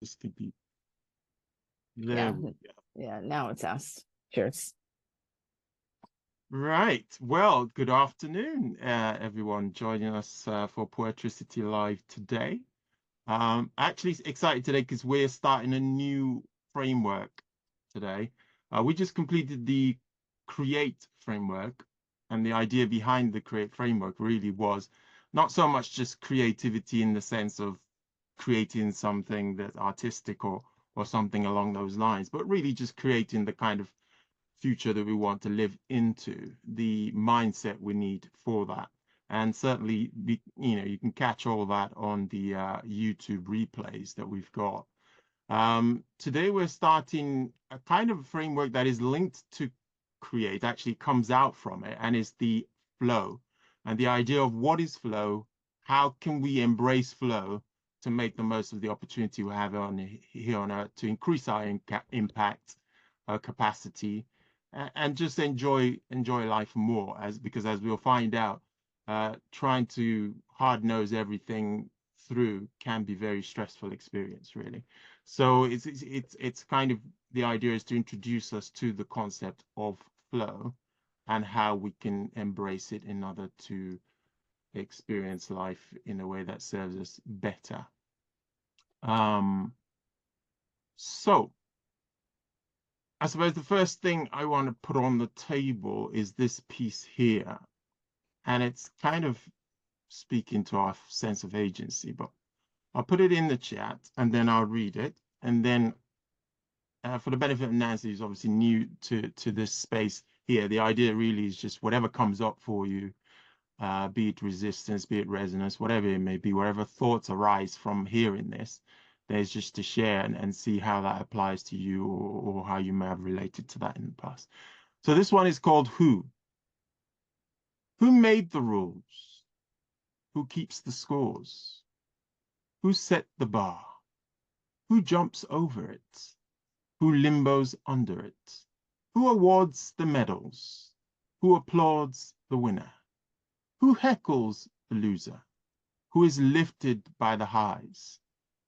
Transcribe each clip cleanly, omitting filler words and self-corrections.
This could be. Yeah. There we go. Yeah. Now it's asked. Cheers. Right. Well, good afternoon, everyone joining us for Poetricity Live today. Actually excited today because we're starting a new framework today. We just completed the Create framework, and the idea behind the Create framework really was not so much just creativity in the sense of creating something that's artistic or something along those lines, but really just creating the kind of future that we want to live into, the mindset we need for that. And certainly, you can catch all that on the YouTube replays that we've got. Today, we're starting a kind of framework that is linked to Create, actually comes out from it, and is the flow. And the idea of what is flow, how can we embrace flow to make the most of the opportunity we have here on Earth to increase our impact, our capacity, and just enjoy life more, because as we'll find out, trying to hard nose everything through can be very stressful experience, really. So it's kind of, the idea is to introduce us to the concept of flow and how we can embrace it in order to experience life in a way that serves us better. So I suppose the first thing I want to put on the table is this piece here. And it's kind of speaking to our sense of agency, but I'll put it in the chat and then I'll read it. And then for the benefit of Nancy, who's obviously new to this space here, the idea really is just whatever comes up for you, be it resistance, be it resonance, whatever it may be, whatever thoughts arise from hearing this, there's just to share and see how that applies to you, or how you may have related to that in the past. So this one is called Who? Who made the rules? Who keeps the scores? Who set the bar? Who jumps over it? Who limbos under it? Who awards the medals? Who applauds the winner? Who heckles the loser? Who is lifted by the highs?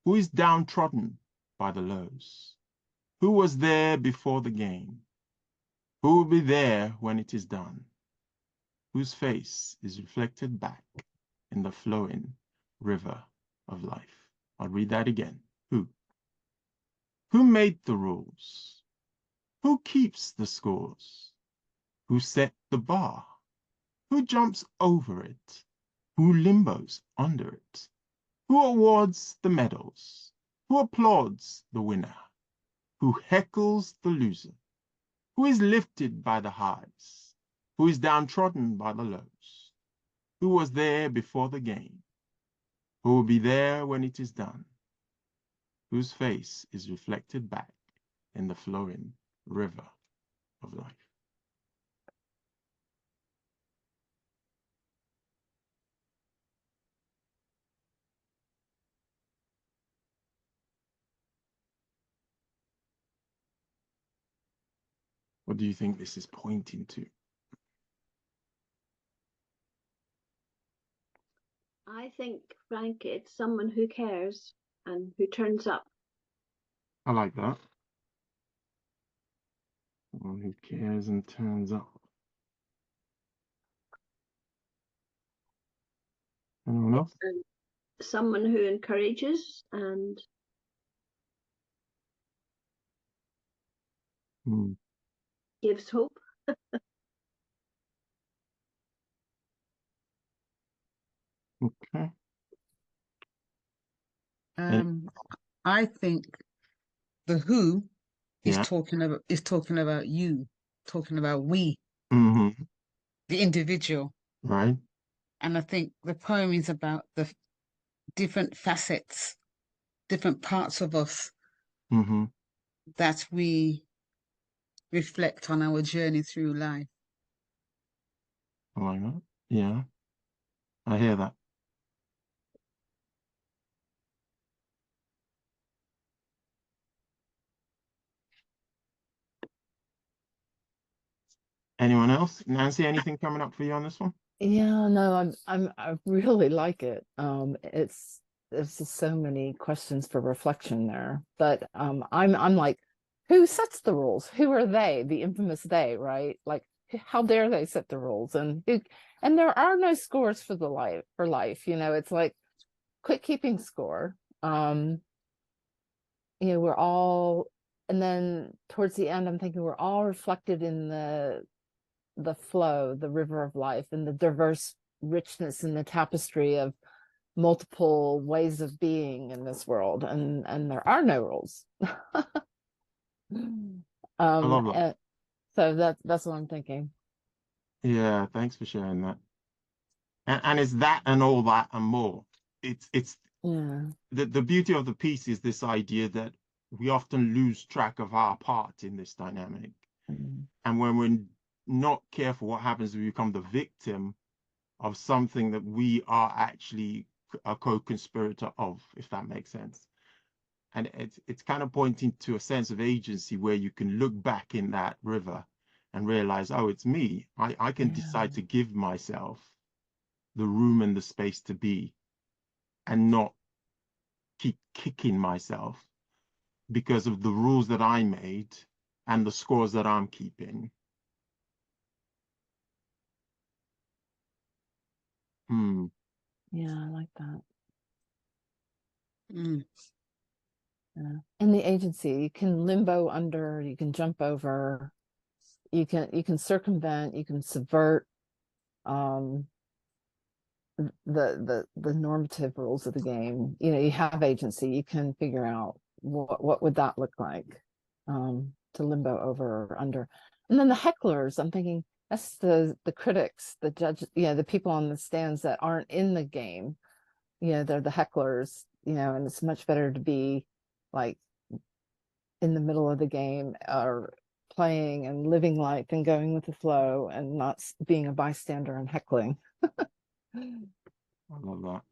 Who is downtrodden by the lows? Who was there before the game? Who will be there when it is done? Whose face is reflected back in the flowing river of life? I'll read that again. Who? Who made the rules? Who keeps the scores? Who set the bar? Who jumps over it? Who limbos under it? Who awards the medals? Who applauds the winner? Who heckles the loser? Who is lifted by the highs? Who is downtrodden by the lows? Who was there before the game? Who will be there when it is done? Whose face is reflected back in the flowing river of life? What do you think this is pointing to? I think, Frank, it's someone who cares and who turns up. I like that. Someone who cares and turns up. Anyone else? And someone who encourages and gives hope. Okay. I think the who is Yeah. talking about you, talking about we, Mm-hmm. the individual. Right. And I think the poem is about the different facets, different parts of us Mm-hmm. that we reflect on our journey through life. I like that. Yeah. I hear that. Anyone else? Nancy, anything coming up for you on this one? Yeah, no, I really like it. It's there's just so many questions for reflection there. But I'm like, who sets the rules? Who are they? The infamous they, right? Like, how dare they set the rules? And there are no scores for life. You know, it's like, quit keeping score. You know, we're all, and then towards the end, I'm thinking we're all reflected in the flow, the river of life, and the diverse richness and the tapestry of multiple ways of being in this world, and there are no rules. I love that. And so that's what I'm thinking. Yeah, thanks for sharing that. And it's that and all that and more. It's Yeah. the beauty of the piece is this idea that we often lose track of our part in this dynamic. Mm. And when we're not careful, what happens is we become the victim of something that we are actually a co-conspirator of, if that makes sense. And it's kind of pointing to a sense of agency where you can look back in that river and realize, oh, it's me. I can decide to give myself the room and the space to be and not keep kicking myself because of the rules that I made and the scores that I'm keeping. Yeah, I like that. Mm. Yeah. And the agency, you can limbo under, you can jump over, you can circumvent, you can subvert the normative rules of the game. You know, you have agency, you can figure out what would that look like, to limbo over or under. And then the hecklers, I'm thinking that's the critics, the judge, you know, the people on the stands that aren't in the game. You know, they're the hecklers, you know, and it's much better to be like in the middle of the game or playing and living life and going with the flow and not being a bystander and heckling. I love that.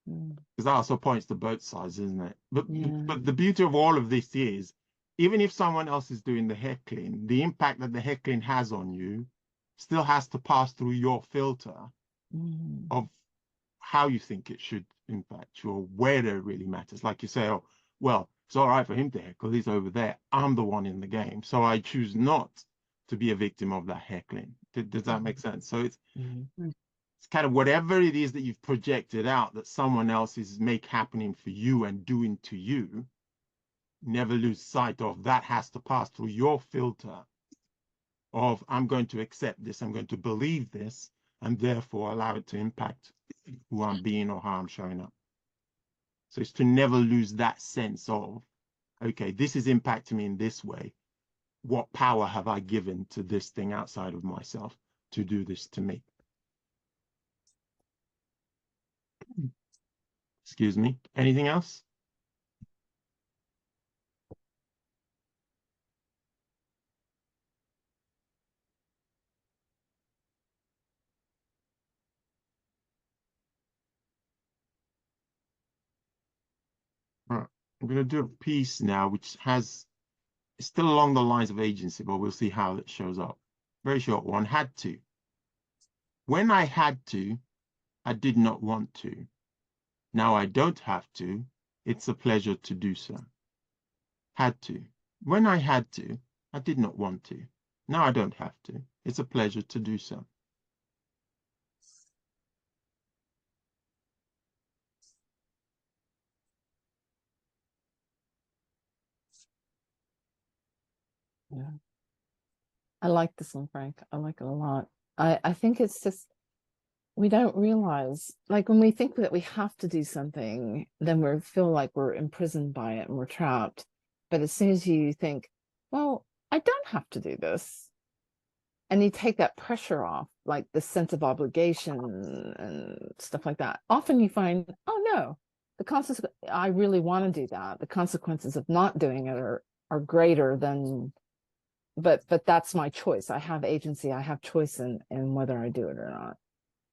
Mm. Because that also points to both sides, isn't it? But Yeah. but the beauty of all of this is, even if someone else is doing the heckling, the impact that the heckling has on you still has to pass through your filter Mm. of how you think it should impact you or where it really matters. Like you say, oh, well, it's all right for him to heckle, he's over there. I'm the one in the game. So I choose not to be a victim of that heckling. Does that make sense? So it's kind of whatever it is that you've projected out that someone else is make happening for you and doing to you, never lose sight of that has to pass through your filter of I'm going to accept this, I'm going to believe this, and therefore allow it to impact who I'm being or how I'm showing up. So it's to never lose that sense of, okay, this is impacting me in this way. What power have I given to this thing outside of myself to do this to me? Excuse me. Anything else? Right. I'm going to do a piece now, which has, it's still along the lines of agency, but we'll see how it shows up. Very short one. Had to. When I had to, I did not want to. Now I don't have to. It's a pleasure to do so. Had to. When I had to, I did not want to. Now I don't have to. It's a pleasure to do so. Yeah. I like this one, Frank. I like it a lot. I think it's just we don't realize, like when we think that we have to do something, then we feel like we're imprisoned by it and we're trapped. But as soon as you think, well, I don't have to do this, and you take that pressure off, like the sense of obligation and stuff like that, often you find, oh no, the consequence, I really want to do that. The consequences of not doing it are greater than, but that's my choice. I have agency, I have choice in whether I do it or not.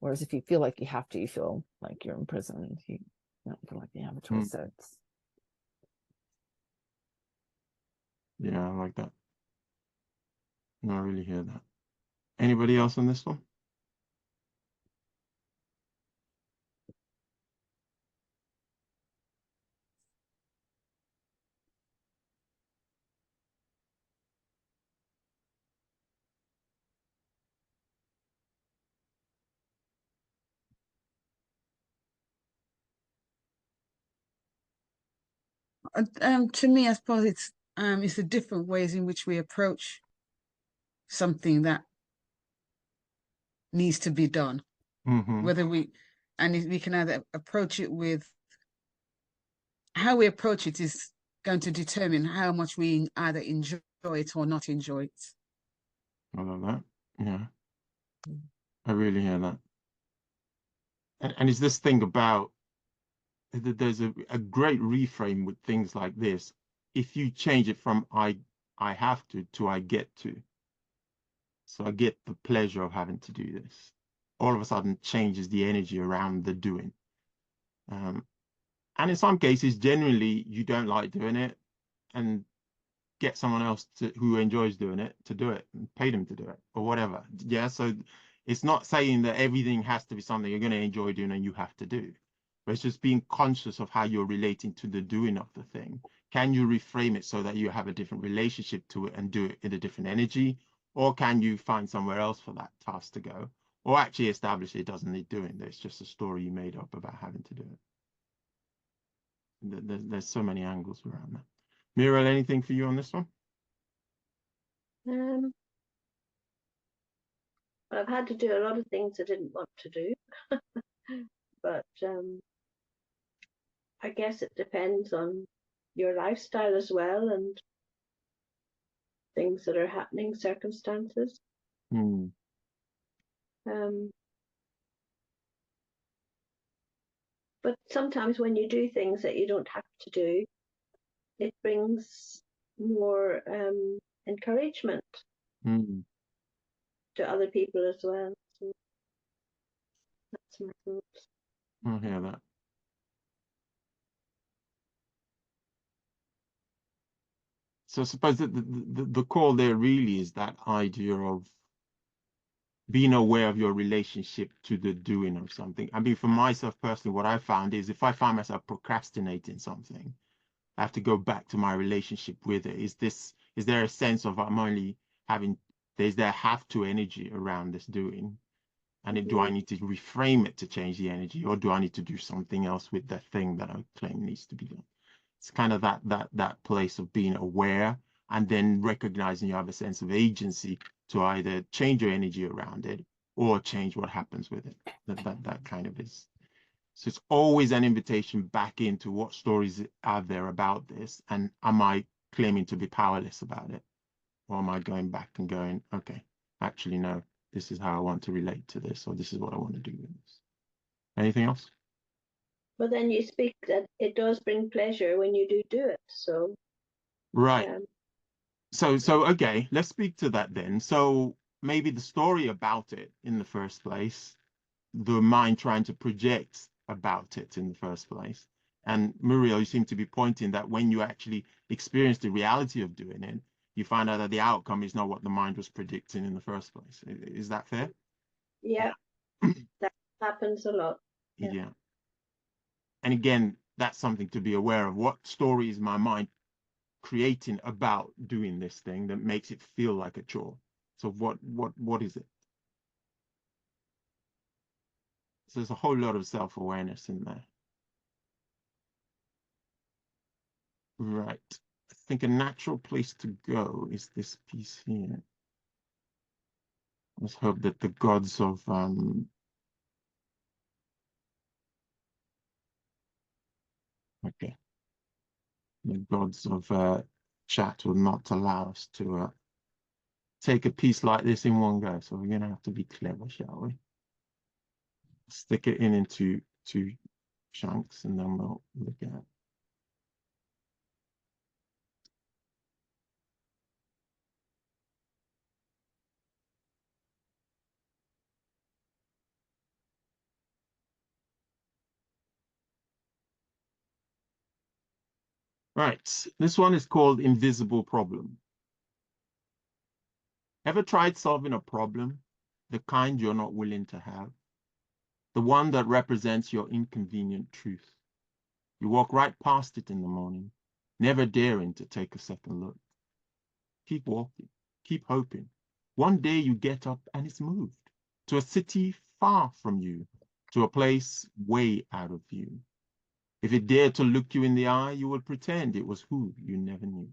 Whereas if you feel like you have to, you feel like you're imprisoned. You don't feel like you have a choice. So it's, Yeah, I like that. No, I really hear that. Anybody else on this one? To me, I suppose it's the different ways in which we approach something that needs to be done. Mm-hmm. Whether we can either approach it with how we approach it is going to determine how much we either enjoy it or not enjoy it. I love that. Yeah, I really hear that. And it's this thing about there's a great reframe with things like this. If you change it from I have to I get to. So I get the pleasure of having to do this. All of a sudden changes the energy around the doing. And in some cases, genuinely, you don't like doing it and get someone else who enjoys doing it to do it and pay them to do it or whatever. Yeah. So it's not saying that everything has to be something you're going to enjoy doing and you have to do, but it's just being conscious of how you're relating to the doing of the thing. Can you reframe it so that you have a different relationship to it and do it in a different energy? Or can you find somewhere else for that task to go? Or actually establish it doesn't need doing. There's just a story you made up about having to do it. There's so many angles around that. Muriel, anything for you on this one? Well, I've had to do a lot of things I didn't want to do, but I guess it depends on your lifestyle as well and things that are happening, circumstances. Hmm. But sometimes when you do things that you don't have to do, it brings more encouragement Hmm. to other people as well. So that's my thoughts. I hear that. So I suppose that the call there really is that idea of being aware of your relationship to the doing of something. I mean, for myself personally, what I found is if I find myself procrastinating something, I have to go back to my relationship with it. Is there a sense of I'm only having, there's there have to energy around this doing? And do I need to reframe it to change the energy, or do I need to do something else with that thing that I claim needs to be done? It's kind of that place of being aware and then recognizing you have a sense of agency to either change your energy around it or change what happens with it. That kind of is. So it's always an invitation back into what stories are there about this, and am I claiming to be powerless about it, or am I going back and going, okay, actually no, this is how I want to relate to this, or this is what I want to do with this. Anything else? But then you speak that it does bring pleasure when you do it. So Right. So okay, let's speak to that then. So maybe the story about it in the first place, the mind trying to project about it in the first place. And Muriel, you seem to be pointing that when you actually experience the reality of doing it, you find out that the outcome is not what the mind was predicting in the first place. Is that fair? yeah, that happens a lot. Yeah. And again, that's something to be aware of. What story is my mind creating about doing this thing that makes it feel like a chore? So what is it? So there's a whole lot of self-awareness in there. Right. I think a natural place to go is this piece here. Let's hope that the gods of okay. The gods of chat will not allow us to take a piece like this in one go. So we're gonna have to be clever, shall we? Stick it into two chunks and then we'll look at it. Right, this one is called Invisible Problem. Ever tried solving a problem, the kind you're not willing to have? The one that represents your inconvenient truth. You walk right past it in the morning, never daring to take a second look. Keep walking, keep hoping. One day you get up and it's moved to a city far from you, to a place way out of view. If it dared to look you in the eye, you would pretend it was who you never knew.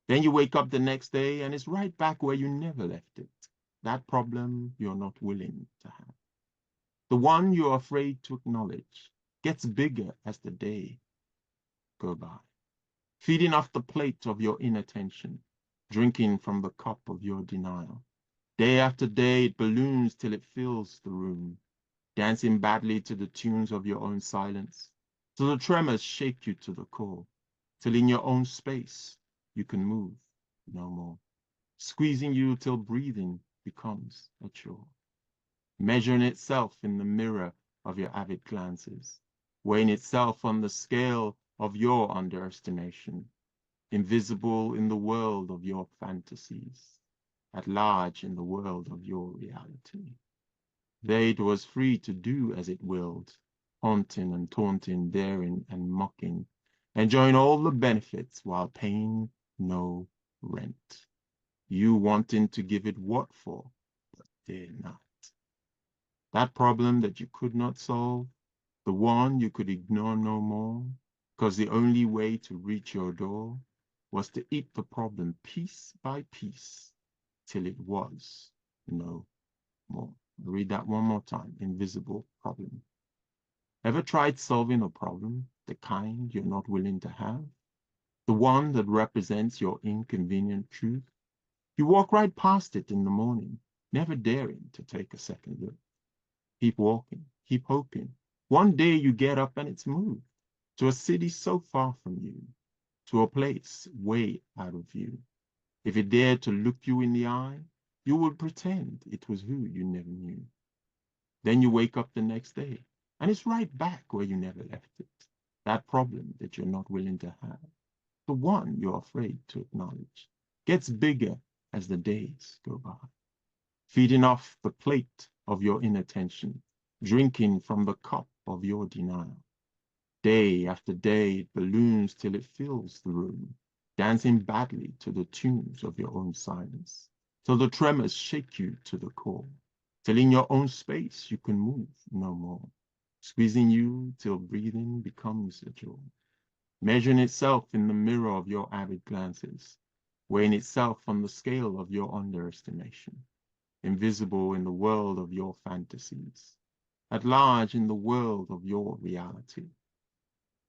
Then you wake up the next day and it's right back where you never left it. That problem you're not willing to have. The one you're afraid to acknowledge gets bigger as the day go by. Feeding off the plate of your inattention, drinking from the cup of your denial. Day after day, it balloons till it fills the room, dancing badly to the tunes of your own silence, till the tremors shake you to the core, till in your own space you can move no more, squeezing you till breathing becomes a chore, measuring itself in the mirror of your avid glances, weighing itself on the scale of your underestimation, invisible in the world of your fantasies, at large in the world of your reality. There it was free to do as it willed, haunting and taunting, daring and mocking, enjoying all the benefits while paying no rent. You wanting to give it what for, but dare not. That problem that you could not solve, the one you could ignore no more, because the only way to reach your door was to eat the problem piece by piece till it was no more. I'll read that one more time. Invisible problem. Ever tried solving a problem, the kind you're not willing to have? The one that represents your inconvenient truth? You walk right past it in the morning, never daring to take a second look. Keep walking, keep hoping. One day you get up and it's moved to a city so far from you, to a place way out of view. If it dared to look you in the eye, you would pretend it was who you never knew. Then you wake up the next day, and it's right back where you never left it. That problem that you're not willing to have, the one you're afraid to acknowledge, gets bigger as the days go by, feeding off the plate of your inattention, drinking from the cup of your denial. Day after day, it balloons till it fills the room, dancing badly to the tunes of your own silence, till the tremors shake you to the core, till in your own space you can move no more, squeezing you till breathing becomes a chore, measuring itself in the mirror of your avid glances, weighing itself on the scale of your underestimation, invisible in the world of your fantasies, at large in the world of your reality.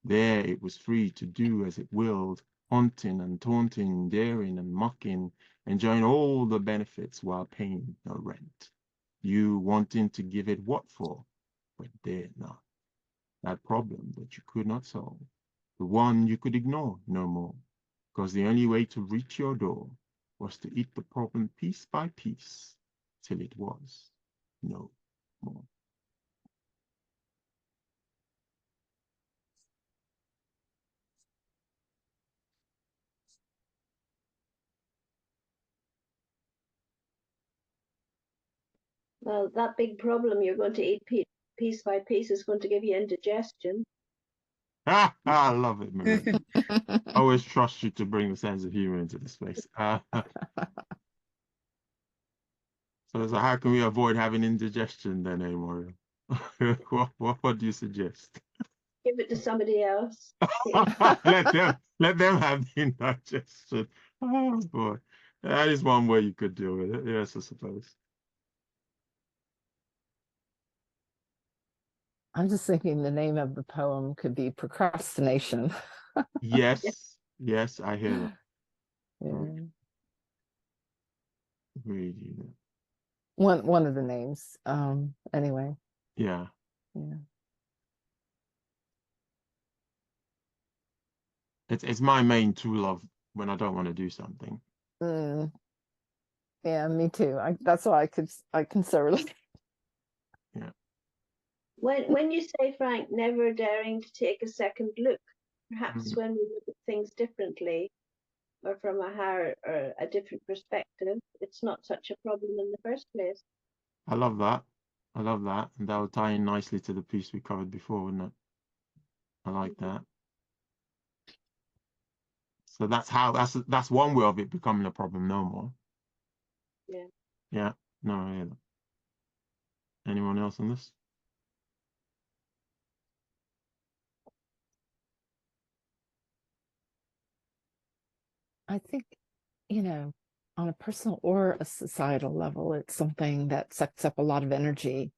There it was free to do as it willed, haunting and taunting, daring and mocking, enjoying all the benefits while paying no rent. You wanting to give it what for, but dared not. That problem that you could not solve, the one you could ignore no more, because the only way to reach your door was to eat the problem piece by piece till it was no more. Well, that big problem you're going to eat piece by piece is going to give you indigestion. I love it, Maria. I always trust you to bring the sense of humor into this space. So how can we avoid having indigestion then, Maria? What do you suggest? Give it to somebody else. let them have the indigestion. Oh boy, that is one way you could deal with it. Yes, I suppose. I'm just thinking the name of the poem could be Procrastination. Yes, yes, I hear that. Yeah. Really, One of the names. Anyway. yeah. Yeah. It's my main tool of when I don't want to do something. Yeah, me too. That's why I can so relate. Yeah. When you say, Frank, never daring to take a second look, perhaps when we look at things differently or from a higher or a different perspective, it's not such a problem in the first place. I love that. I love that. And that will tie in nicely to the piece we covered before, wouldn't it? I like that. So that's one way of it becoming a problem no more. Yeah. Yeah. No, I hear that. Anyone else on this? I think, you know, on a personal or a societal level, it's something that sucks up a lot of energy.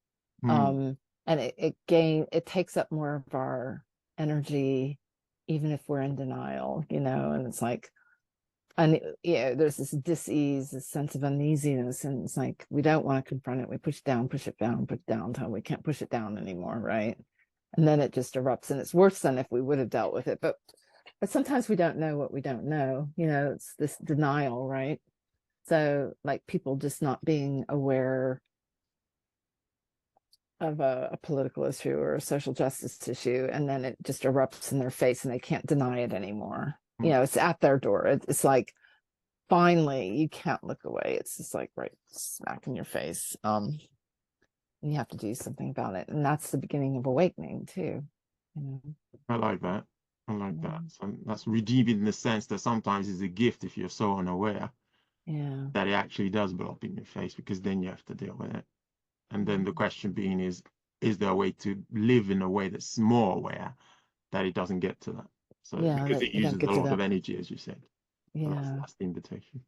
Mm. And it takes up more of our energy, even if we're in denial, and it's like, and there's this dis-ease, this sense of uneasiness, and it's like we don't want to confront it. We push it down, push it down, push it down until we can't push it down anymore, right? And then it just erupts, and it's worse than if we would have dealt with it. But sometimes we don't know what we don't know. It's this denial, right? So like people just not being aware of a political issue or a social justice issue, and then it just erupts in their face and they can't deny it anymore. It's at their door. It's like, finally, you can't look away. It's just like right smack in your face. And you have to do something about it. And that's the beginning of awakening too. I like that. I like that. So that's redeeming in the sense that sometimes it's a gift if you're so unaware that it actually does blow up in your face, because then you have to deal with it. And then the question being is there a way to live in a way that's more aware that it doesn't get to that? So because it uses a lot of energy, as you said. That's the invitation.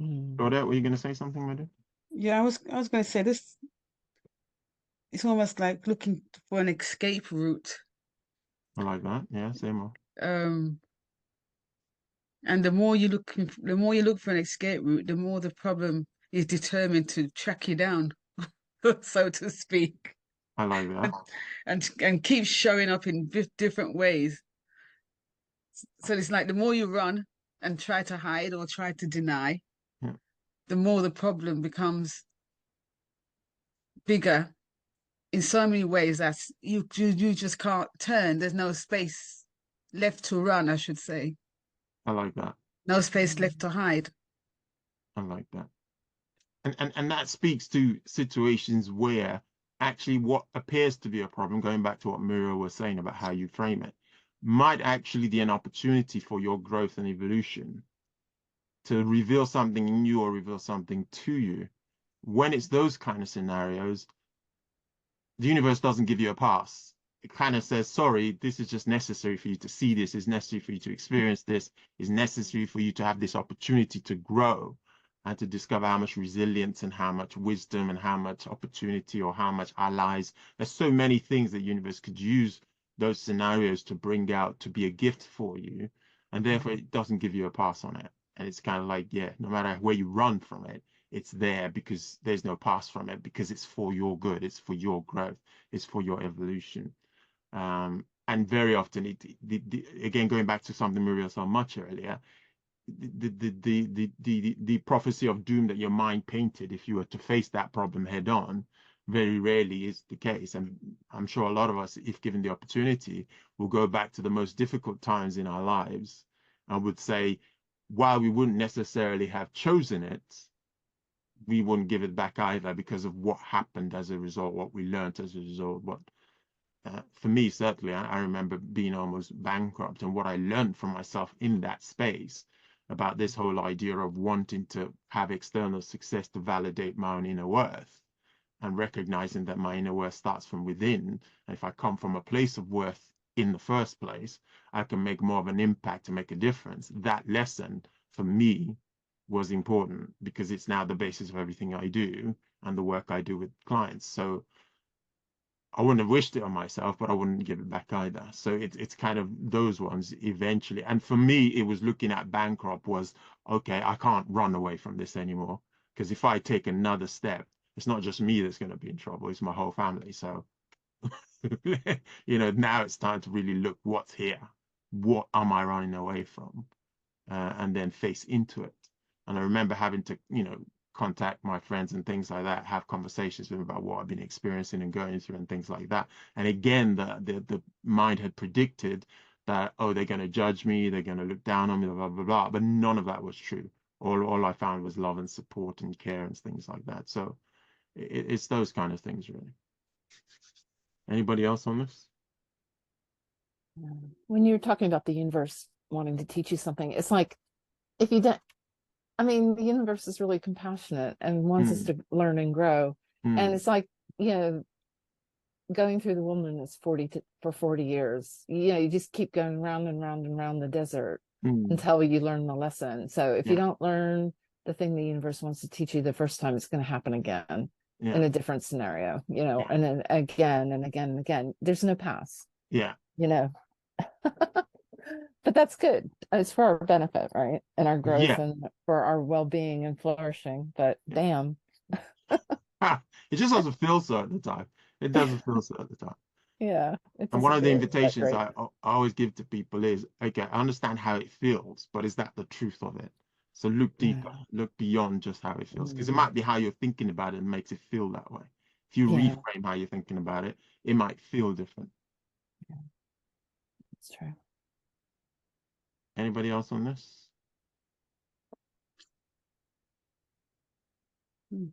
Claudette, were you going to say something, my dear? Yeah, I was going to say this. It's almost like looking for an escape route. I like that. Yeah, say more. And the more you look for an escape route, the more the problem is determined to track you down, so to speak. I like that. And keep showing up in different ways. So it's like the more you run and try to hide or try to deny, the more the problem becomes bigger in so many ways that you just can't turn. There's no space left to run, I should say. I like that. No space left to hide. I like that. And that speaks to situations where actually what appears to be a problem, going back to what Muriel was saying about how you frame it, might actually be an opportunity for your growth and evolution to reveal something in you or reveal something to you. When it's those kind of scenarios, the universe doesn't give you a pass. It kind of says, sorry, this is just necessary for you to see this, is necessary for you to experience this, is necessary for you to have this opportunity to grow and to discover how much resilience and how much wisdom and how much opportunity or how much allies. There's so many things the universe could use those scenarios to bring out to be a gift for you. And therefore, it doesn't give you a pass on it. And it's kind of like, yeah, no matter where you run from it, it's there because there's no pass from it, because it's for your good, it's for your growth, it's for your evolution. And very often, again, going back to something Muriel said much earlier, the prophecy of doom that your mind painted, if you were to face that problem head on, very rarely is the case. And I'm sure a lot of us, if given the opportunity, will go back to the most difficult times in our lives and would say, while we wouldn't necessarily have chosen it, we wouldn't give it back either, because of what happened as a result, what we learned as a result. What for me, certainly, I remember being almost bankrupt, and what I learned from myself in that space about this whole idea of wanting to have external success to validate my own inner worth, and recognizing that my inner worth starts from within. And if I come from a place of worth in the first place, I can make more of an impact and make a difference. That lesson for me was important, because it's now the basis of everything I do and the work I do with clients. So I wouldn't have wished it on myself, but I wouldn't give it back either. So it's kind of those ones eventually. And for me, it was looking at bankrupt was, okay, I can't run away from this anymore, because if I take another step, it's not just me that's going to be in trouble, it's my whole family. So, now it's time to really look what's here. What am I running away from? And then face into it. And I remember having to, contact my friends and things like that, have conversations with them about what I've been experiencing and going through and things like that. And again, the mind had predicted that, oh, they're going to judge me, they're going to look down on me, blah, blah, blah. But none of that was true. All I found was love and support and care and things like that. So it's those kind of things, really. Anybody else on this? When you're talking about the universe wanting to teach you something, it's like, if you don't, the universe is really compassionate and wants us to learn and grow. And it's like, going through the wilderness for 40 years, you just keep going round and round and round the desert. until you learn the lesson. So if you Yeah. don't learn the thing the universe wants to teach you the first time, it's going to happen again Yeah. in a different scenario, you know, Yeah. and then again and again and again. There's no pass, Yeah. you know. But that's good. It's for our benefit, right? And our growth Yeah. and for our well-being and flourishing. But damn. It just doesn't feel so at the time. It doesn't feel so at the time. Yeah. It And one doesn't of the feel that invitations great. I always give to people is, okay, I understand how it feels, but is that the truth of it? So look deeper, Yeah. look beyond just how it feels, because it Mm. might be how you're thinking about it and makes it feel that way. If you Yeah, reframe how you're thinking about it, it might feel different. it's true. Anybody else on this? Hmm.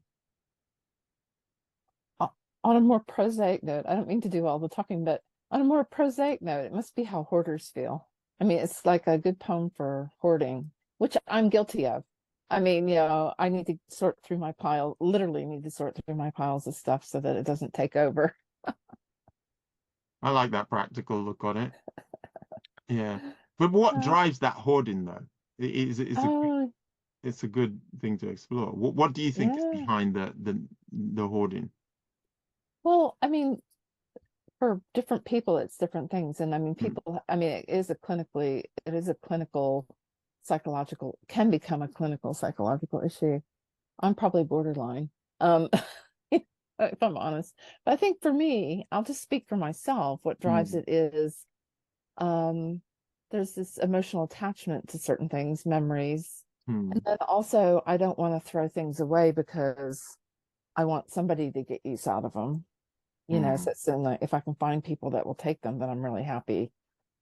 On a more prosaic note, I don't mean to do all the talking, but on a more prosaic note, it must be how hoarders feel. I mean, it's like a good poem for hoarding, which I'm guilty of. I mean, you know, I need to sort through my pile, literally need to sort through my piles of stuff so that it doesn't take over. I like that practical look on it. Yeah. But what drives that hoarding though? Oh, It's a good thing to explore. What do you think is yeah. behind the hoarding? Well, I mean, for different people, it's different things. And I mean, Mm, people, I mean, it is a clinical psychological, can become a clinical psychological issue. I'm probably borderline, um, if I'm honest. But I think for me, I'll just speak for myself. What drives mm, it is um, there's this emotional attachment to certain things, memories. And mm, then also, I don't want to throw things away because I want somebody to get use out of them. You know, so mm, it's in if I can find people that will take them, then I'm really happy.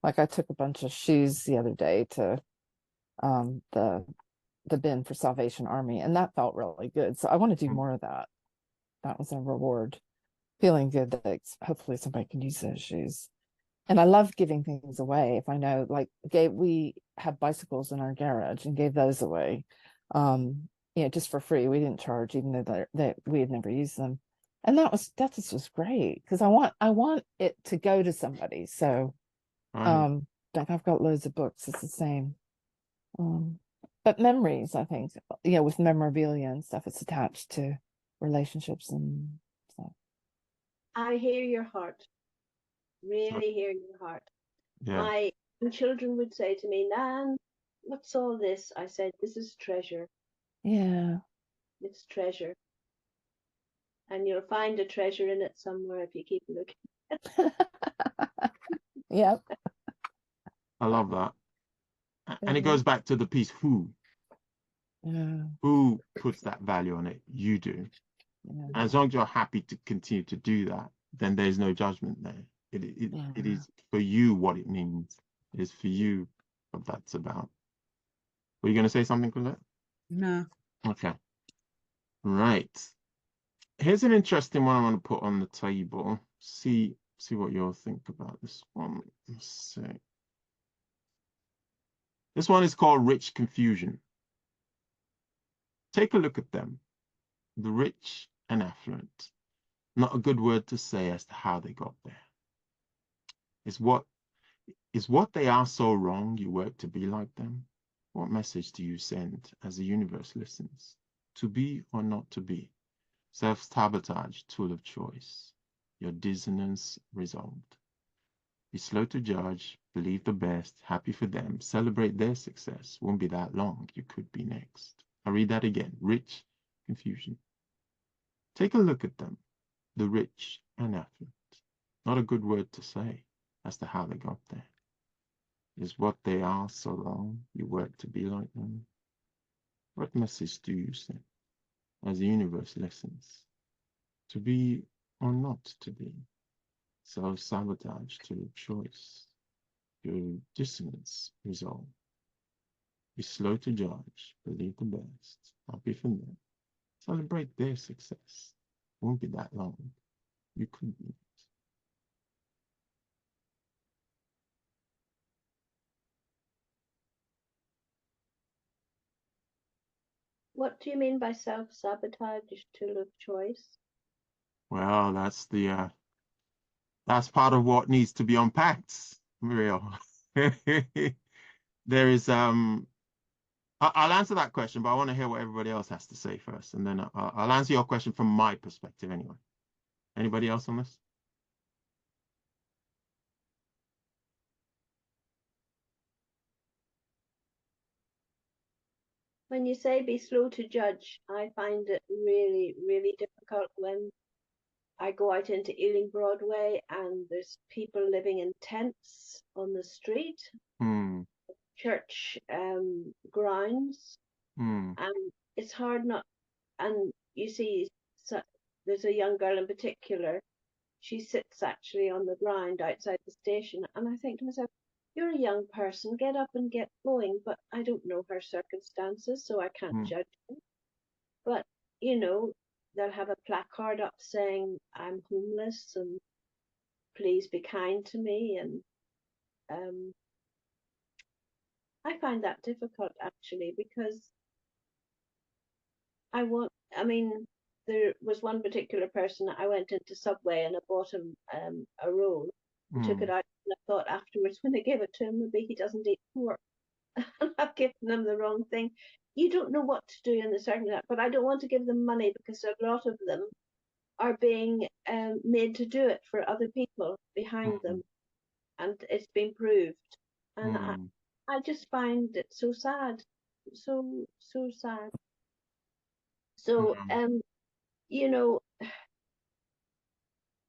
Like I took a bunch of shoes the other day to um, the the bin for Salvation Army, and that felt really good. So I want to do mm, more of that. That was a reward. Feeling good that hopefully somebody can use those shoes. And I love giving things away. If I know, like, we have bicycles in our garage and gave those away, you know, just for free. We didn't charge, even though that we had never used them. And that just was great because I want it to go to somebody. So, right. like I've got loads of books. It's the same. Um, but memories, I think, you know, with memorabilia and stuff, it's attached to relationships and stuff. I hear your heart, So, really hear your heart. yeah. My children would say to me, Nan, what's all this? I said, this is treasure. Yeah. It's treasure. And you'll find a treasure in it somewhere if you keep looking. Yep. I love that. And it Yeah. goes back to the piece, Yeah. who puts that value on it? You do. Yeah. And as long as you're happy to continue to do that, then there's no judgment there. Yeah. It is for you what it means. It is for you what that's about. Were you going to say something, Colette? No. Okay. Right. Here's an interesting one I want to put on the table. See what you all think about this one. Let's see. This one is called Rich Confusion. Take a look at them. The rich and affluent. Not a good word to say as to how they got there. Is what they are so wrong you work to be like them? What message do you send as the universe listens? To be or not to be? Self-sabotage, tool of choice. Your dissonance resolved. Be slow to judge, believe the best, happy for them, celebrate their success. Won't be that long, you could be next. I read that again. Rich confusion. Take a look at them, the rich and affluent. Not a good word to say as to how they got there. Is what they are so wrong you work to be like them? What message do you send as the universe listens? To be or not to be? Self-sabotage to the choice. Your dissonance resolve. Be slow to judge, believe the best, happy for them. Celebrate their success. Won't be that long. You could be. What do you mean by self-sabotage, tool of choice? Well, that's part of what needs to be unpacked, Muriel. there is I'll answer that question, but I want to hear what everybody else has to say first, and then I'll answer your question from my perspective anyway. Anybody else on this? When you say be slow to judge, I find it really, really difficult when I go out into Ealing Broadway and there's people living in tents on the street, church grounds, and it's hard not. And you see, there's a young girl in particular. She sits actually on the ground outside the station, and I think to myself, you're a young person, get up and get going. But I don't know her circumstances, so I can't judge her. But you know, they'll have a placard up saying I'm homeless and please be kind to me, and I find that difficult actually, because I mean, there was one particular person, I went into Subway and I bought him a roll, took it out, and I thought afterwards when I gave it to him, maybe he doesn't eat pork. I've given him the wrong thing. You don't know what to do in the circumstance, but I don't want to give them money because a lot of them are being made to do it for other people behind them, and it's been proved. And I just find it so sad, so sad. So you know,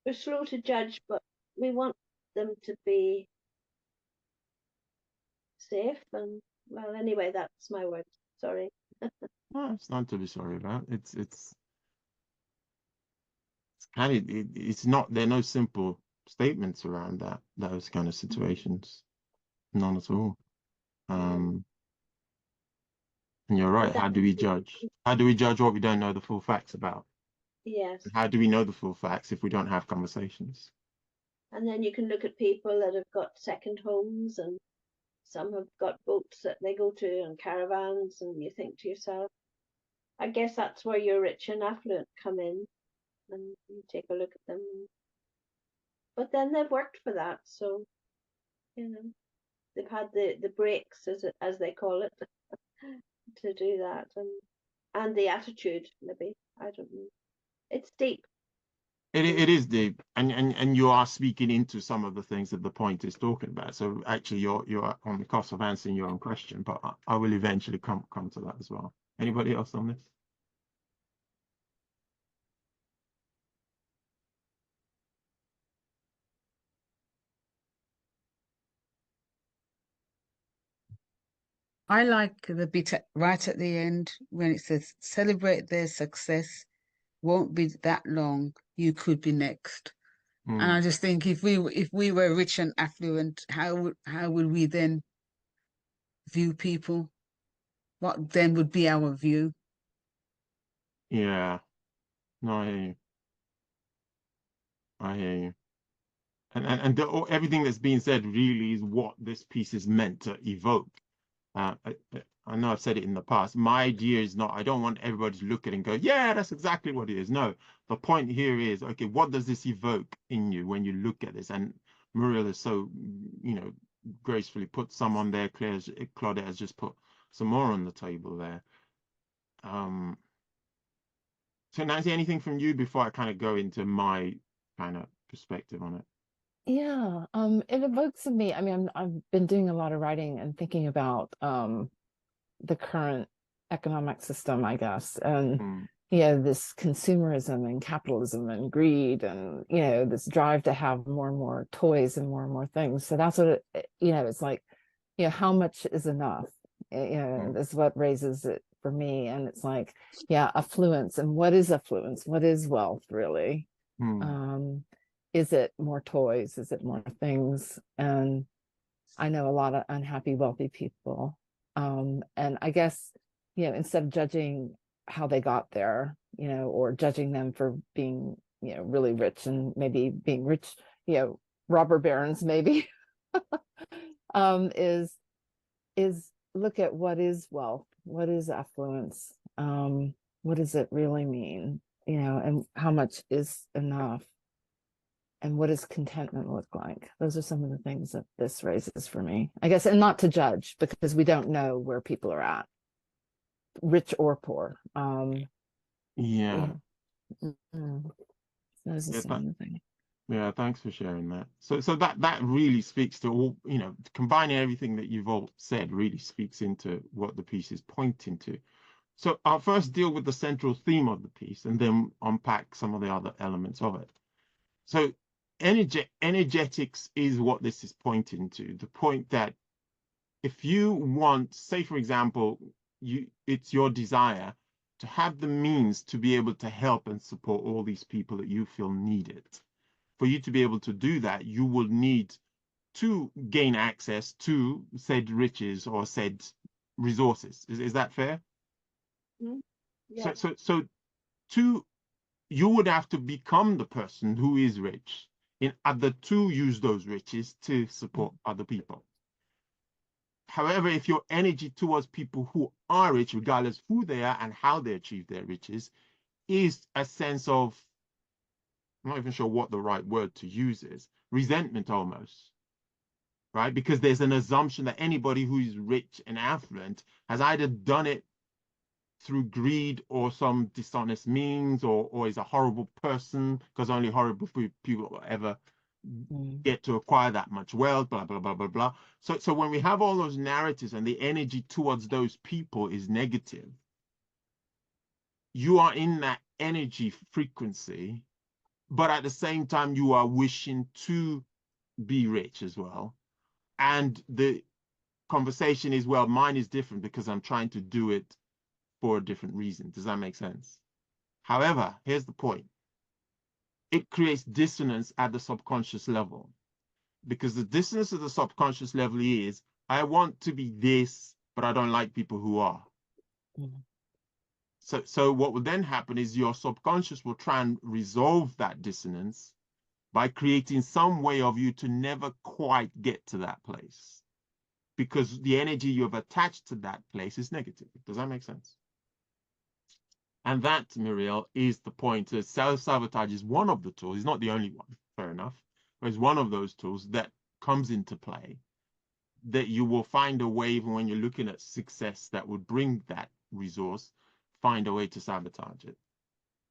we're slow to judge, but we want them to be safe. And well, anyway, that's my word. Sorry. No, it's not to be sorry about. It's kind of it's not. There are no simple statements around those kind of situations. None at all. And you're right. How do we judge? How do we judge what we don't know the full facts about? Yes. And how do we know the full facts if we don't have conversations? And then you can look at people that have got second homes, and some have got boats that they go to and caravans, and you think to yourself, I guess that's where your rich and affluent come in, and you take a look at them. But then they've worked for that, so you know they've had the breaks, as they call it, to do that, and the attitude, maybe, I don't know. It's deep. It is deep, and you are speaking into some of the things that the point is talking about. So actually, you're on the cusp of answering your own question, but I will eventually come to that as well. Anybody else on this? I like the bit right at the end when it says, celebrate their success, won't be that long, you could be next. And I just think if we were rich and affluent, how would we then view people? What then would be our view? Yeah, no, I hear you. I hear you. And everything that's being said really is what this piece is meant to evoke. I know I've said it in the past. My idea is not, I don't want everybody to look at it and go, yeah, that's exactly what it is. No, the point here is, okay, what does this evoke in you when you look at this? And Muriel has so, gracefully put some on there. Claudette has just put some more on the table there. So Nancy, anything from you before I kind of go into my kind of perspective on it? Yeah, it evokes in me. I mean, I've been doing a lot of writing and thinking about the current economic system, I guess, and this consumerism and capitalism and greed, and this drive to have more and more toys and more things. So that's what it's like, how much is enough? Is what raises it for me. And it's like, affluence. And what is affluence? What is wealth really? Is it more toys? Is it more things? And I know a lot of unhappy, wealthy people. And I guess, instead of judging how they got there, or judging them for being, really rich and maybe being rich, robber barons, maybe, is look at what is wealth, what is affluence, what does it really mean, and how much is enough. And what does contentment look like? Those are some of the things that this raises for me, I guess, and not to judge, because we don't know where people are at, rich or poor. Yeah. Those are some of the things. Yeah, thanks for sharing that. So that really speaks to all, you know, combining everything that you've all said really speaks into what the piece is pointing to. So I'll first deal with the central theme of the piece and then unpack some of the other elements of it. So energetics is what this is pointing to. The point that if you want, say, for example, it's your desire to have the means to be able to help and support all these people that you feel need it. For you to be able to do that, you will need to gain access to said riches or said resources. Is that fair? Mm-hmm. Yeah. So you would have to become the person who is rich in order to use those riches to support other people. However, if your energy towards people who are rich, regardless who they are and how they achieve their riches, is a sense of, I'm not even sure what the right word to use is, resentment almost, right? Because there's an assumption that anybody who is rich and affluent has either done it through greed or some dishonest means, or is a horrible person, because only horrible people ever get to acquire that much wealth, blah, blah, blah, blah, blah. So when we have all those narratives and the energy towards those people is negative, you are in that energy frequency, but at the same time, you are wishing to be rich as well. And the conversation is, well, mine is different because I'm trying to do it for a different reason. Does that make sense? However, here's the point. It creates dissonance at the subconscious level, because the dissonance at the subconscious level is, I want to be this, but I don't like people who are. So what will then happen is your subconscious will try and resolve that dissonance by creating some way of you to never quite get to that place, because the energy you have attached to that place is negative. Does that make sense? And that, Muriel, is the point. Self-sabotage is one of the tools. It's not the only one, fair enough. But it's one of those tools that comes into play, that you will find a way, even when you're looking at success that would bring that resource, find a way to sabotage it.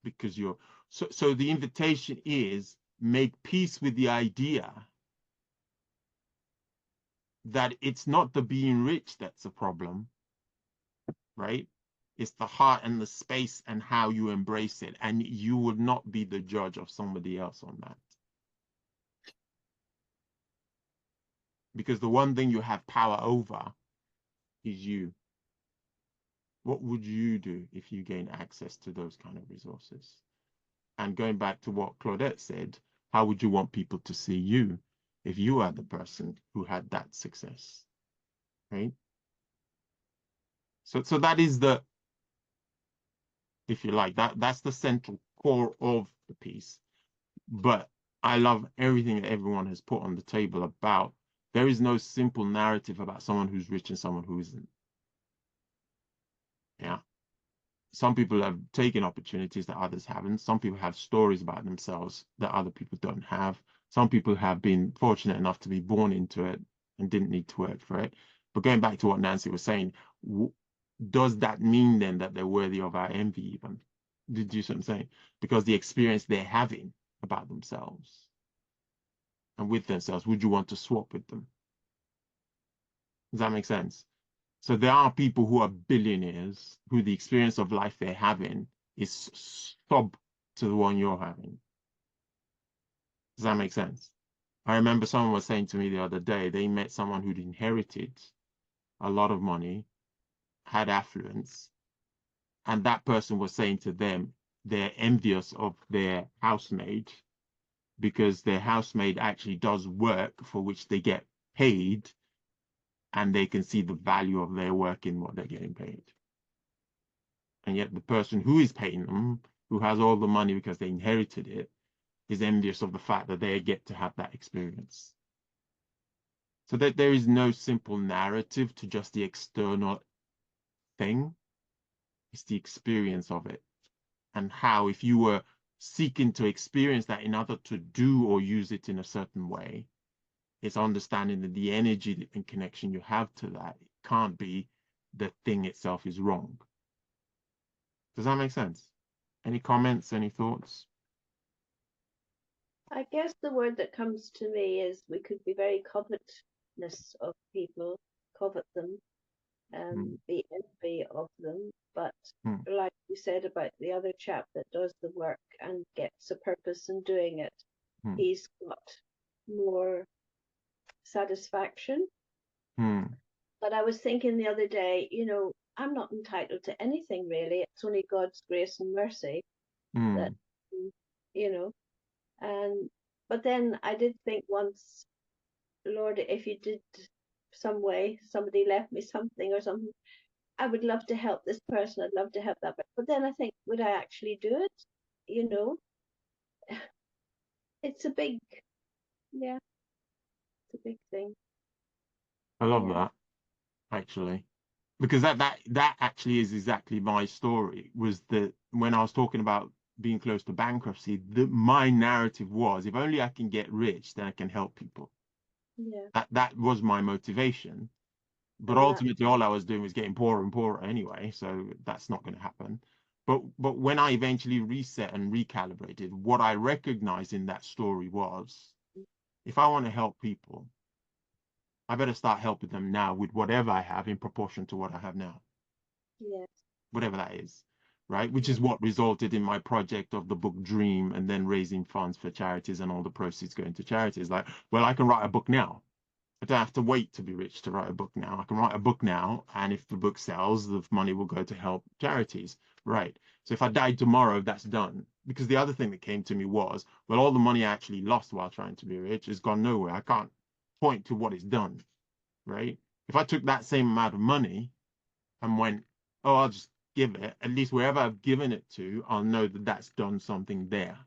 Because you're, so the invitation is, make peace with the idea that it's not the being rich that's a problem, right? It's the heart and the space and how you embrace it. And you will not be the judge of somebody else on that. Because the one thing you have power over is you. What would you do if you gain access to those kind of resources? And going back to what Claudette said, how would you want people to see you if you are the person who had that success, right? So that is the, if you like, that's the central core of the piece. But I love everything that everyone has put on the table about, there is no simple narrative about someone who's rich and someone who isn't. Yeah. Some people have taken opportunities that others haven't. Some people have stories about themselves that other people don't have. Some people have been fortunate enough to be born into it and didn't need to work for it. But going back to what Nancy was saying, does that mean then that they're worthy of our envy even? Did you see what I'm saying? Because the experience they're having about themselves and with themselves, would you want to swap with them? Does that make sense? So there are people who are billionaires who the experience of life they're having is sub to the one you're having. Does that make sense? I remember someone was saying to me the other day, they met someone who'd inherited a lot of money, had affluence, and that person was saying to them, they're envious of their housemaid because their housemaid actually does work for which they get paid, and they can see the value of their work in what they're getting paid. And yet the person who is paying them, who has all the money because they inherited it, is envious of the fact that they get to have that experience. So that there is no simple narrative to just the external thing. It's the experience of it. And how, if you were seeking to experience that in order to do or use it in a certain way. It's understanding that the energy and connection you have to that, it can't be the thing itself is wrong. Does that make sense? Any comments, any thoughts? I guess the word that comes to me is we could be very covetousness of people, covet them, be envy of them. But like you said about the other chap that does the work and gets a purpose in doing it, he's got more satisfaction. But I was thinking the other day, you know, I'm not entitled to anything really. It's only God's grace and mercy that, you know, but then I did think once, Lord, if you did some way, somebody left me something or something, I would love to help this person. I'd love to help that. But then I think, would I actually do it? You know, it's a big, it's a big thing. I love that, actually, because that actually is exactly my story. Was that when I was talking about being close to bankruptcy, my narrative was, if only I can get rich, then I can help people. Yeah. That was my motivation. But ultimately, all I was doing was getting poorer and poorer anyway, so that's not going to happen. But when I eventually reset and recalibrated, what I recognized in that story was, if I want to help people, I better start helping them now with whatever I have in proportion to what I have now. Yes. Whatever that is, right? Which is what resulted in my project of the book Dream, and then raising funds for charities and all the proceeds going to charities. Like, well, I can write a book now. I don't have to wait to be rich to write a book now. I can write a book now, and if the book sells, the money will go to help charities, right? So if I died tomorrow, that's done. Because the other thing that came to me was, well, all the money I actually lost while trying to be rich has gone nowhere. I can't point to what it's done, right? If I took that same amount of money and went, oh, I'll just give it, at least wherever I've given it to, I'll know that that's done something there.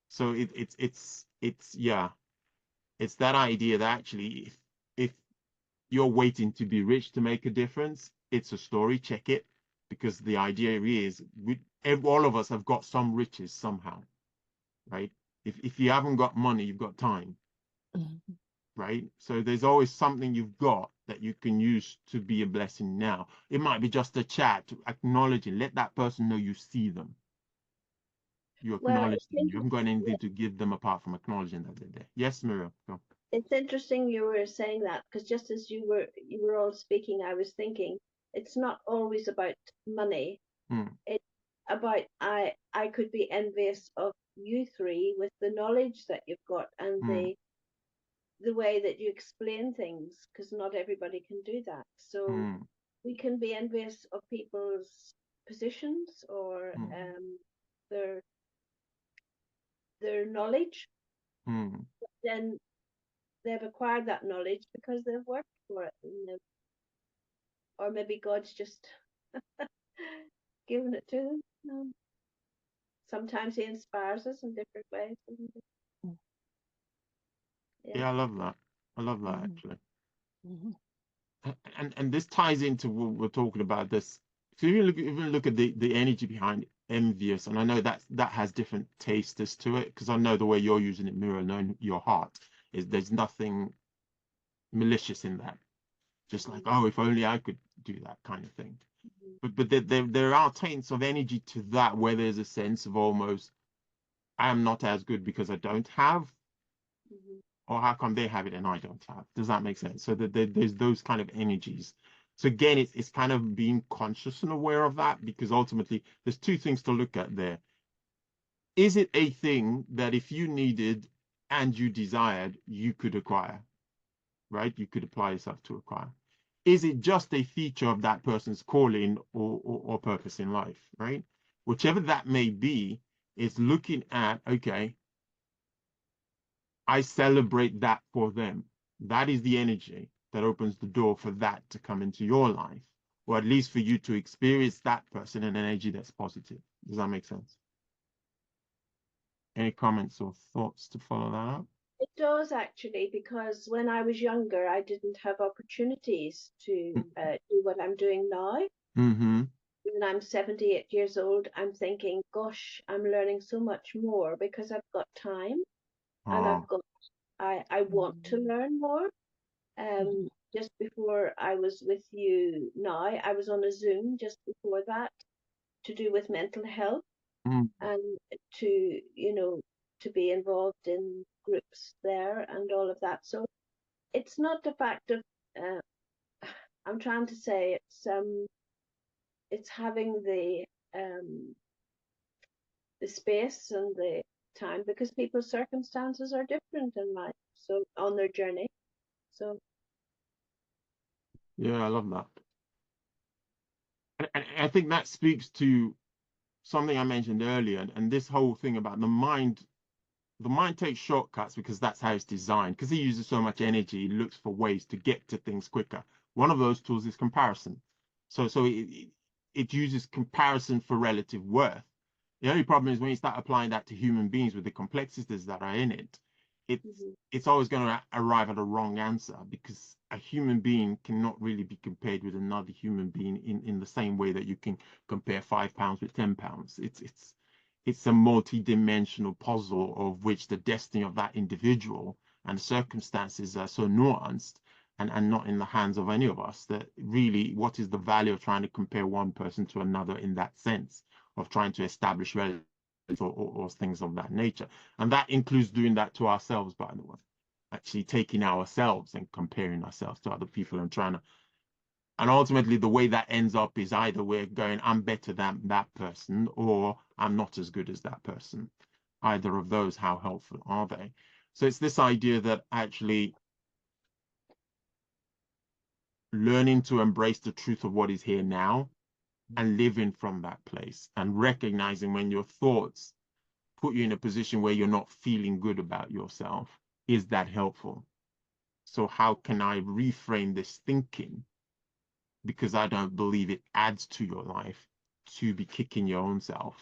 So it's that idea that actually, if you're waiting to be rich to make a difference, it's a story. Check it, because the idea is all of us have got some riches somehow, right? If you haven't got money, you've got time, right? So there's always something you've got that you can use to be a blessing now. It might be just a chat to acknowledge and let that person know you see them. You acknowledge them. You haven't got anything to give them apart from acknowledging that they're there. Yes, Miriam. Go. It's interesting you were saying that, because just as you were all speaking, I was thinking it's not always about money. It's about I could be envious of you three with the knowledge that you've got and the way that you explain things, because not everybody can do that. So we can be envious of people's positions or their knowledge. But then they've acquired that knowledge because they've worked for it, or maybe God's just given it to them. Sometimes He inspires us in different ways. Yeah, I love that. I love that, actually. And this ties into what we're talking about. This, so even look at the energy behind envious, and I know that has different tastes to it, because I know the way you're using it, Mira, knowing your heart, is there's nothing malicious in that. Just like, oh, if only I could do that kind of thing. But there are taints of energy to that, where there's a sense of almost, I am not as good because I don't have, or how come they have it and I don't have? Does that make sense? So that there's those kind of energies. So again, it's kind of being conscious and aware of that, because ultimately there's two things to look at there. Is it a thing that if you needed and you desired, you could acquire, right? You could apply yourself to acquire. Is it just a feature of that person's calling or purpose in life, right? Whichever that may be, it's looking at, okay, I celebrate that for them. That is the energy that opens the door for that to come into your life, or at least for you to experience that person in an energy that's positive. Does that make sense? Any comments or thoughts to follow that up? It does, actually, because when I was younger, I didn't have opportunities to do what I'm doing now. when I'm 78 years old, I'm thinking, gosh, I'm learning so much more because I've got time and Oh, I want to learn more. Just before I was with you now, I was on a Zoom just before that to do with mental health mm, and to, to be involved in groups there and all of that. So it's not the fact of, I'm trying to say it's having the space and the time because people's circumstances are different in life, so on their journey. So yeah, I love that. And I think that speaks to something I mentioned earlier, and this whole thing about the mind takes shortcuts because that's how it's designed. Because it uses so much energy, it looks for ways to get to things quicker. One of those tools is comparison. So it uses comparison for relative worth. The only problem is when you start applying that to human beings with the complexities that are in it, it's mhm, it's always going to arrive at a wrong answer because a human being cannot really be compared with another human being in the same way that you can compare £5 with £10. It's a multi-dimensional puzzle of which the destiny of that individual and circumstances are so nuanced and not in the hands of any of us that really what is the value of trying to compare one person to another in that sense of trying to establish relatives or things of that nature. And that includes doing that to ourselves, by the way, actually taking ourselves and comparing ourselves to other people and trying to, and ultimately the way that ends up is either we're going, I'm better than that person, or I'm not as good as that person. Either of those, how helpful are they? So it's this idea that actually learning to embrace the truth of what is here now and living from that place and recognizing when your thoughts put you in a position where you're not feeling good about yourself, is that helpful? So how can I reframe this thinking? Because I don't believe it adds to your life to be kicking your own self.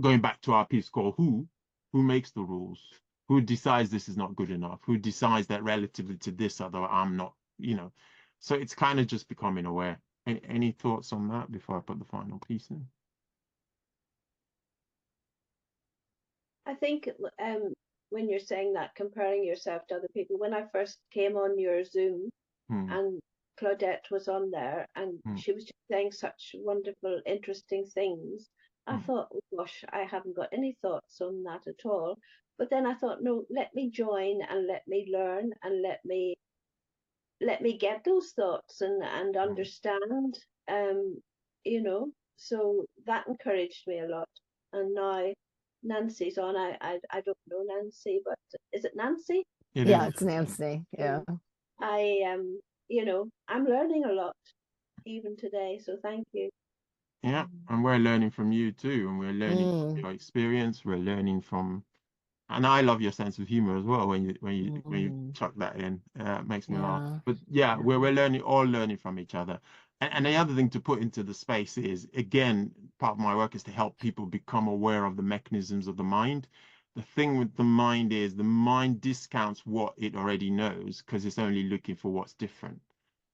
Going back to our piece called who makes the rules? Who decides this is not good enough? Who decides that relatively to this other, I'm not, So it's kind of just becoming aware. Any thoughts on that before I put the final piece in? I think when you're saying that, comparing yourself to other people, when I first came on your Zoom Hmm. and Claudette was on there and she was just saying such wonderful, interesting things, I thought, oh gosh, I haven't got any thoughts on that at all. But then I thought, no, let me join and let me learn and let me get those thoughts and understand, um, so that encouraged me a lot. And now Nancy's on. I don't know Nancy, but is it Nancy? It Yeah, is. it's Nancy. Yeah. I I'm learning a lot even today, so thank you. Yeah, and we're learning from you too, and we're learning from Mm, your experience. We're learning from, and I love your sense of humor as well when you mm, chuck that in. It makes me laugh. yeah. But yeah, Yeah. we're learning, all learning from each other. And the other thing to put into the space is, again, part of my work is to help people become aware of the mechanisms of the mind. The thing with the mind is the mind discounts what it already knows because it's only looking for what's different.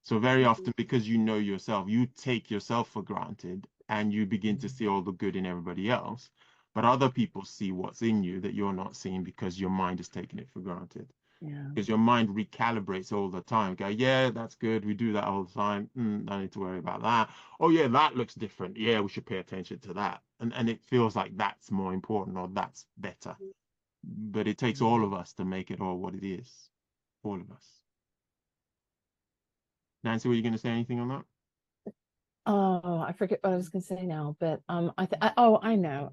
So very Mhm. often, because you know yourself, you take yourself for granted and you begin to see all the good in everybody else. But other people see what's in you that you're not seeing because your mind is taking it for granted. Yeah. Because your mind recalibrates all the time. Go, yeah, that's good. We do that all the time. I need to worry about that. Oh, yeah, that looks different. Yeah, we should pay attention to that. And it feels like that's more important or that's better. But it takes all of us to make it all what it is. All of us. Nancy, were you going to say anything on that? Oh, I forget what I was gonna say now, but oh, I know.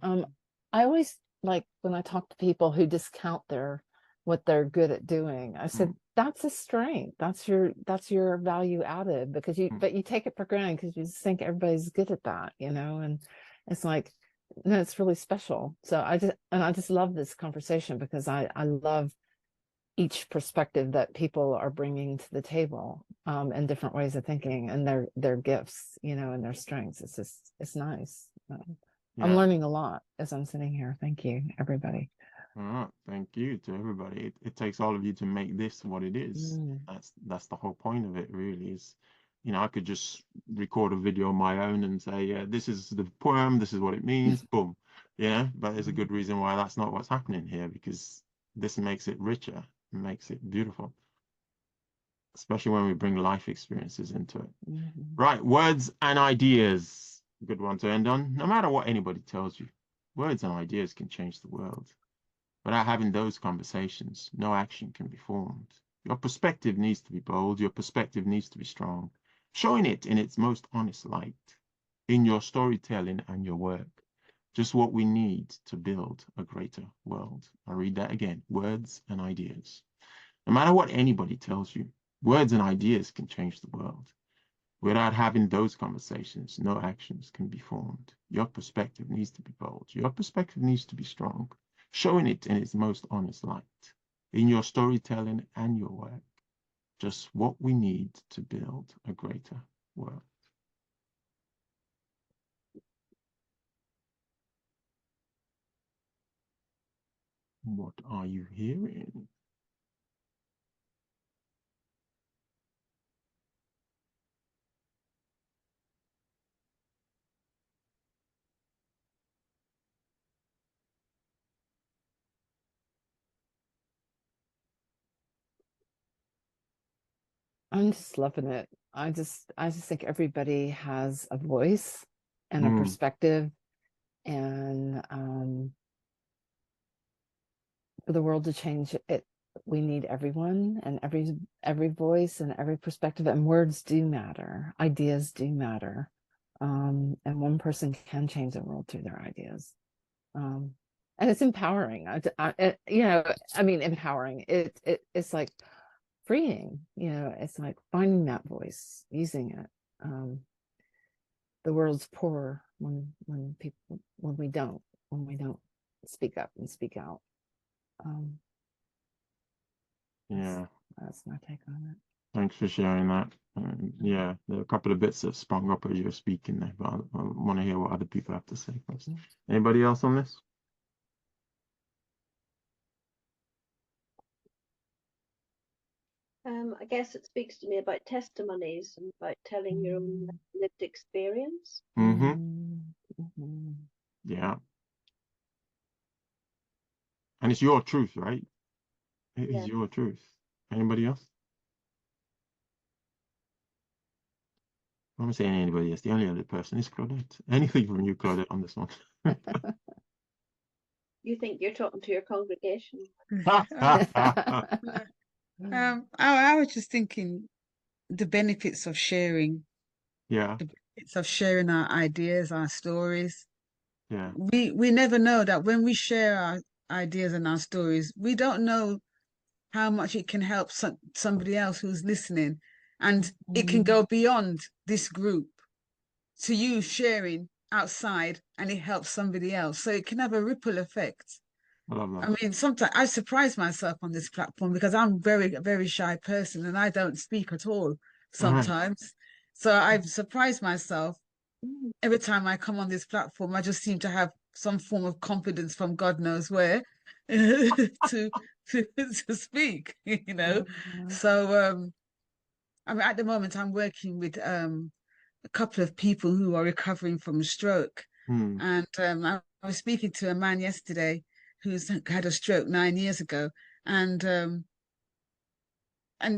I always like when I talk to people who discount what they're good at doing. I said, Mm, that's a strength. That's your value added because mm, but you take it for granted because you just think everybody's good at that, and it's like, no, it's really special. So I just love this conversation because I love each perspective that people are bringing to the table, and different ways of thinking and their gifts, and their strengths. It's nice. I'm yeah. learning a lot as I'm sitting here. Thank you, everybody. All right. Thank you to everybody. It takes all of you to make this what it is. Mm, That's the whole point of it, really, is You know, I could just record a video on my own and say, yeah, this is the poem, this is what it means, boom. Yeah, but there's a good reason why that's not what's happening here, because this makes it richer, makes it beautiful, especially when we bring life experiences into it. Right, words and ideas. Good one to end on. No matter what anybody tells you, words and ideas can change the world. Without having those conversations, no action can be formed. Your perspective needs to be bold. Your perspective needs to be strong, showing it in its most honest light, in your storytelling and your work. Just what we need to build a greater world. I'll read that again. Words and ideas. No matter what anybody tells you, words and ideas can change the world. Without having those conversations, no actions can be formed. Your perspective needs to be bold. Your perspective needs to be strong, showing it in its most honest light, in your storytelling and your work. Just what we need to build a greater world. What are you hearing? I'm just loving it. I just think everybody has a voice and a perspective, and for the world to change it, we need everyone and every voice and every perspective, and words do matter, ideas do matter, and one person can change the world through their ideas, and it's empowering. You know, I mean, empowering. It's like freeing. You know, it's like finding that voice, using it. The world's poorer when we don't speak up and speak out. Yeah, that's my take on it. Thanks for sharing that. Yeah, there are a couple of bits that sprung up as you were speaking there, but I want to hear what other people have to say first. Anybody else on this? I guess it speaks to me about testimonies and about telling your own lived experience. Yeah. And it's your truth, right? It is your truth. Anybody else? I'm saying anybody else. The only other person is Claudette. Anything from you, Claudette, on this one? You think you're talking to your congregation? I was just thinking the benefits of sharing. Yeah. The benefits of sharing our ideas, our stories. Yeah. We never know that when we share our ideas and our stories, we don't know how much it can help somebody else who's listening. And it can go beyond this group to you sharing outside, and it helps somebody else. So it can have a ripple effect. I mean, sometimes I surprise myself on this platform because I'm a very shy person and I don't speak at all sometimes. So I've surprised myself every time I come on this platform. I just seem to have some form of confidence from God knows where to speak, you know. So I mean, at the moment I'm working with a couple of people who are recovering from a stroke. And I was speaking to a man yesterday who's had a stroke 9 years ago, and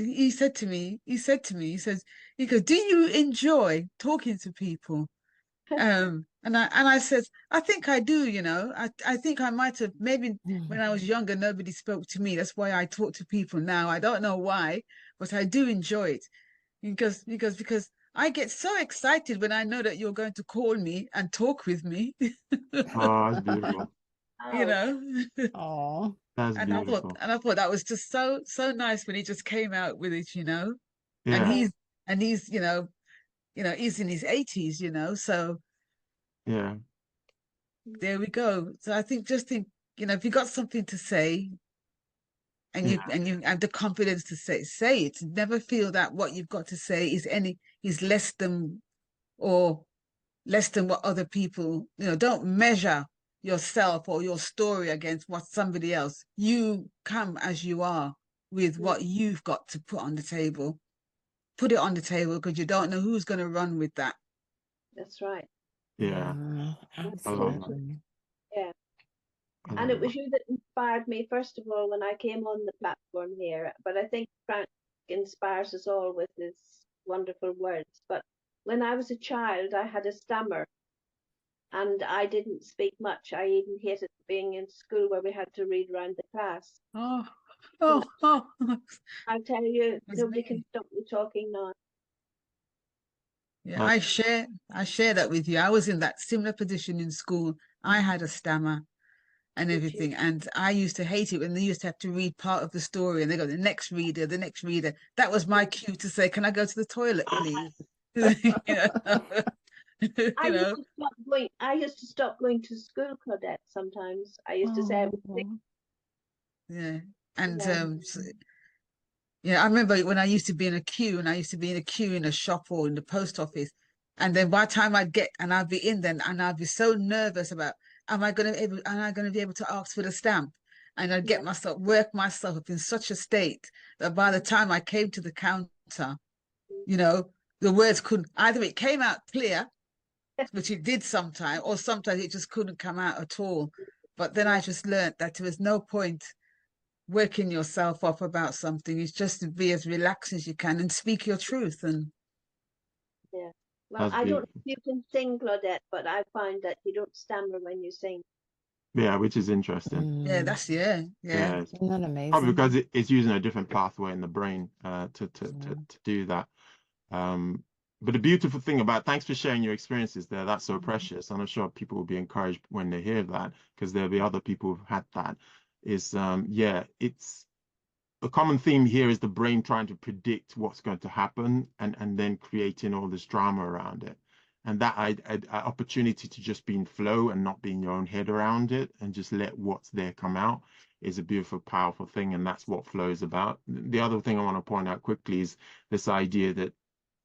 he said to me, he says, do you enjoy talking to people? And I said, I think I do, you know. I think I might have, maybe when I was younger, nobody spoke to me. That's why I talk to people now. I don't know why, but I do enjoy it because I get so excited when I know that you're going to call me and talk with me. Oh, that's beautiful. You know. Oh, that's beautiful. I thought that was just so nice when he just came out with it, you know. Yeah. And he's you know, he's in his 80s, you know, so yeah, there we go. So I think, you know, if you got something to say and you have the confidence to say it, never feel that what you've got to say is less than what other people, you know. Don't measure yourself or your story against what somebody else. You come as you are with what you've got to put on the table put it on the table because you don't know who's going to run with that. That's right. Yeah. I love that. Absolutely. Yeah. I And love it was you that inspired me, first of all, when I came on the platform here. But I think Frank inspires us all with his wonderful words. But when I was a child, I had a stammer and I didn't speak much. I even hated being in school where we had to read around the class. Oh, And oh, I'll tell you, was nobody me. can stop me talking now. Yeah, I share that with you. I was in that similar position in school. I had a stammer and Did you? everything, and I used to hate it when they used to have to read part of the story and they go, the next reader, the next reader. That was my cue to say, can I go to the toilet, please? You know? I You used know? to stop going. I used to stop going to school, Claudette. Sometimes I used to say I was sick. Oh, Yeah. And Yeah. yeah, I remember when I used to be in a queue, and I used to be in a queue in a shop or in the post office. And then by the time I'd get, and I'd be in then, and I'd be so nervous about, am I going to be able to ask for the stamp? And I'd get myself, work myself up in such a state that by the time I came to the counter, you know, the words couldn't, either it came out clear, which it did sometimes, or sometimes it just couldn't come out at all. But then I just learned that there was no point working yourself up about something. Is just to be as relaxed as you can and speak your truth. And Yeah. Well, That's I don't know beautiful. if you can sing, Claudette, but I find that you don't stammer when you sing. Yeah, which is interesting. yeah, mm. that's Yeah, it's Isn't that probably amazing? because it's using a different pathway in the brain to Yeah. do that. But the beautiful thing about, thanks for sharing your experiences there. That's so Mhm. precious. And I'm sure people will be encouraged when they hear that, because there'll be other people who've had that. Is yeah, it's a common theme here is the brain trying to predict what's going to happen and then creating all this drama around it. And that opportunity to just be in flow and not be in your own head around it and just let what's there come out is a beautiful, powerful thing. And that's what flow is about. The other thing I want to point out quickly is this idea that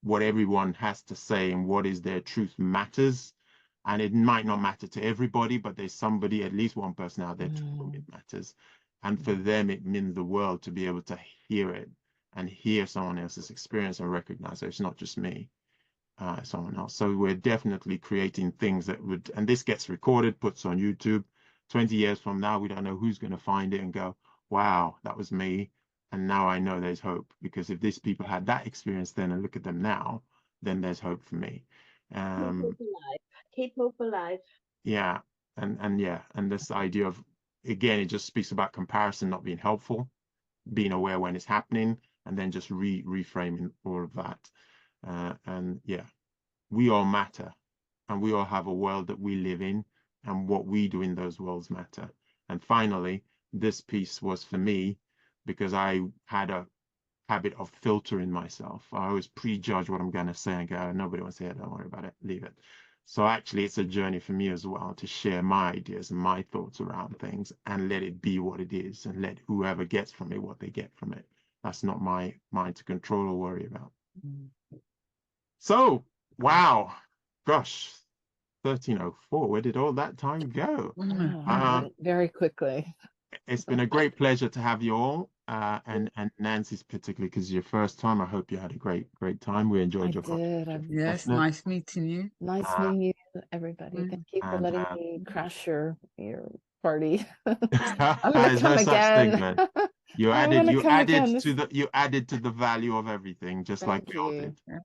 what everyone has to say and what is their truth matters. And it might not matter to everybody, but there's somebody, at least one person out there to whom it matters. And for them, it means the world to be able to hear it and hear someone else's experience and recognize that it's not just me, someone else. So we're definitely creating things that would, and this gets recorded, puts on YouTube. 20 years from now, we don't know who's going to find it and go, wow, that was me. And now I know there's hope, because if these people had that experience then and look at them now, then there's hope for me. Keep hope alive. Keep hope alive. Yeah. And yeah, and this idea of, again, it just speaks about comparison not being helpful, being aware when it's happening, and then just reframing all of that. And yeah, we all matter, and we all have a world that we live in, and what we do in those worlds matter. And finally, this piece was for me because I had a habit of filtering myself. I always prejudge what I'm going to say and go, nobody wants to hear it, don't worry about it, leave it. So actually, it's a journey for me as well to share my ideas and my thoughts around things and let it be what it is and let whoever gets from it what they get from it. That's not my mind to control or worry about. So, wow, gosh, 13:04. Where did all that time go? Wow, very quickly. It's been a great pleasure to have you all, and Nancy's particularly because it's your first time. I hope you had a great time. We enjoyed your conversation. Yes, nice meeting you. Nice meeting you, everybody. Thank you for letting me crash your party. I'm gonna There's come no such thing, again. man. You I'm added gonna come again. to the value of everything, just like Thank we all you. did.